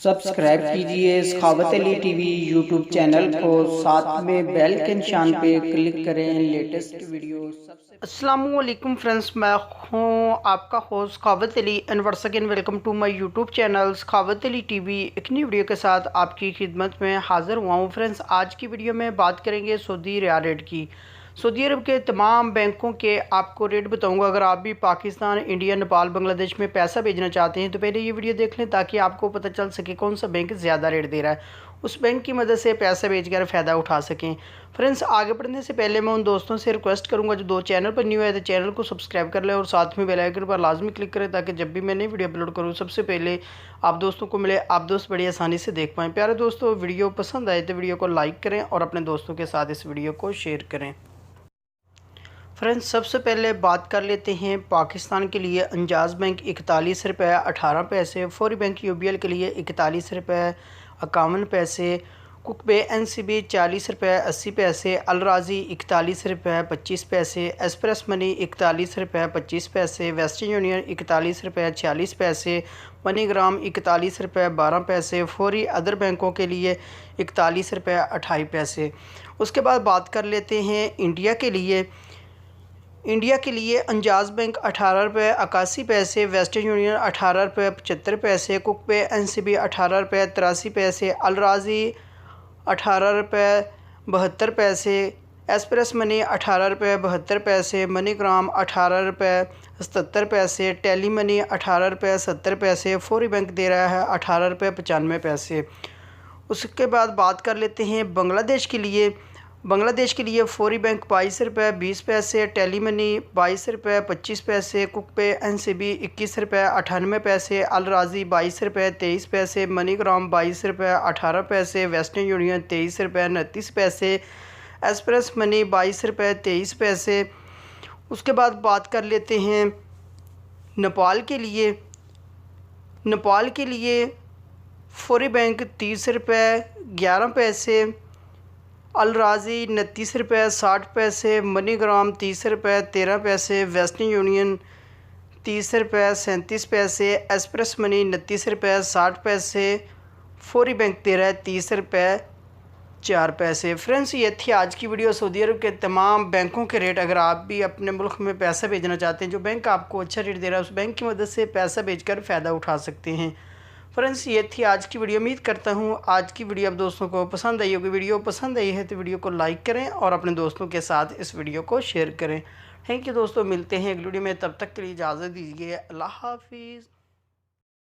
Subscribe कीजिए सखावत Ali TV YouTube channel को, साथ में बेल के निशान पे क्लिक करें लेटेस्ट वीडियो सबसे। अस्सलाम वालेकुम फ्रेंड्स, मैं हूँ आपका host Sakhawat Ali and once again welcome to my YouTube channel Sakhawat Ali TV. एक नई वीडियो के साथ आपकी खिदमत में हाज़िर हुआ हूँ। फ्रेंड्स, आज की वीडियो में बात करेंगे सऊदी रियाल रेट की। सऊदी अरब के तमाम बैंकों के आपको रेट बताऊंगा। अगर आप भी पाकिस्तान, इंडिया, नेपाल, बांग्लादेश में पैसा भेजना चाहते हैं तो पहले ये वीडियो देख लें ताकि आपको पता चल सके कौन सा बैंक ज़्यादा रेट दे रहा है, उस बैंक की मदद से पैसा भेजकर फ़ायदा उठा सकें। फ्रेंड्स, आगे बढ़ने से पहले मैं उन दोस्तों से रिक्वेस्ट करूंगा जो दो चैनल पर न्यू है तो चैनल को सब्सक्राइब कर लें और साथ में बेल आइकन पर लाजमी क्लिक करें ताकि जब भी मैं नई वीडियो अपलोड करूँ सबसे पहले आप दोस्तों को मिले, आप दोस्त बड़ी आसानी से देख पाएँ। प्यारे दोस्तों, वीडियो पसंद आए तो वीडियो को लाइक करें और अपने दोस्तों के साथ इस वीडियो को शेयर करें। फ्रेंड्स, सबसे पहले बात कर लेते हैं पाकिस्तान के लिए। अंजाज़ बैंक 41 रुपये 18 पैसे, फौरी बैंक यूबीएल के लिए 41 रुपये 51 पैसे, कुक बे एनसीबी 40 रुपये 80 पैसे, अलराजी 41 रुपये 25 पैसे, एक्सप्रेस मनी 41 रुपये 25 पैसे, वेस्टर्न यूनियन 41 रुपये 46 पैसे, मनीग्राम 41 रुपये 12 पैसे, फौरी अदर बैंकों के लिए 41 रुपये 28 पैसे। उसके बाद बात कर लेते हैं इंडिया के लिए। इंडिया के लिए अंजाज़ बैंक 18 रुपये 81 पैसे, वेस्टर्न यूनियन 18 रुपये 75 पैसे, कुक पे एनसीबी 18 रुपये 83 पैसे, अलराजी 18 रुपये 72 पैसे, एक्सप्रेस मनी 18 रुपये 72 पैसे, मनीग्राम 18 रुपये 77 पैसे, टेली मनी 18 रुपये 70 पैसे, फौरी बैंक दे रहा है 18 रुपये 95 पैसे। उसके बाद बात कर लेते हैं बांग्लादेश के लिए। बांग्लादेश के लिए फौरी बैंक 22 रुपये 20 पैसे, टेली मनी 22 रुपये 25 पैसे, कुक पे एनसीबी 21 रुपये 98 पैसे, अलराजी 22 रुपये 23 पैसे, मनीग्राम 22 रुपये 18 पैसे, वेस्टर्न यूनियन 23 रुपये 29 पैसे, एक्सप्रेस मनी 22 रुपये 23 पैसे। उसके बाद बात कर लेते हैं नेपाल के लिए। नेपाल के लिए फौरी बैंक 30 रुपये 11 पैसे, अलराजी 29 रुपये 60 पैसे, मनीग्राम 30 रुपये 13 पैसे, वेस्टर्न यूनियन 30 रुपये 37 पैसे, एक्सप्रेस मनी 29 रुपये 60 पैसे, फौरी बैंक दे रहा है 30 रुपये 4 पैसे। फ्रेंड्स, ये थी आज की वीडियो सऊदी अरब के तमाम बैंकों के रेट। अगर आप भी अपने मुल्क में पैसा भेजना चाहते हैं, जो बैंक आपको अच्छा रेट दे रहा है उस बैंक की मदद से पैसा भेजकर फ़ायदा उठा सकते हैं। फ्रेंड्स, ये थी आज की वीडियो। उम्मीद करता हूँ आज की वीडियो आप दोस्तों को पसंद आई होगी। वीडियो पसंद आई है तो वीडियो को लाइक करें और अपने दोस्तों के साथ इस वीडियो को शेयर करें। थैंक यू दोस्तों, मिलते हैं अगली वीडियो में। तब तक के लिए इजाज़त दीजिए। अल्लाह हाफिज़।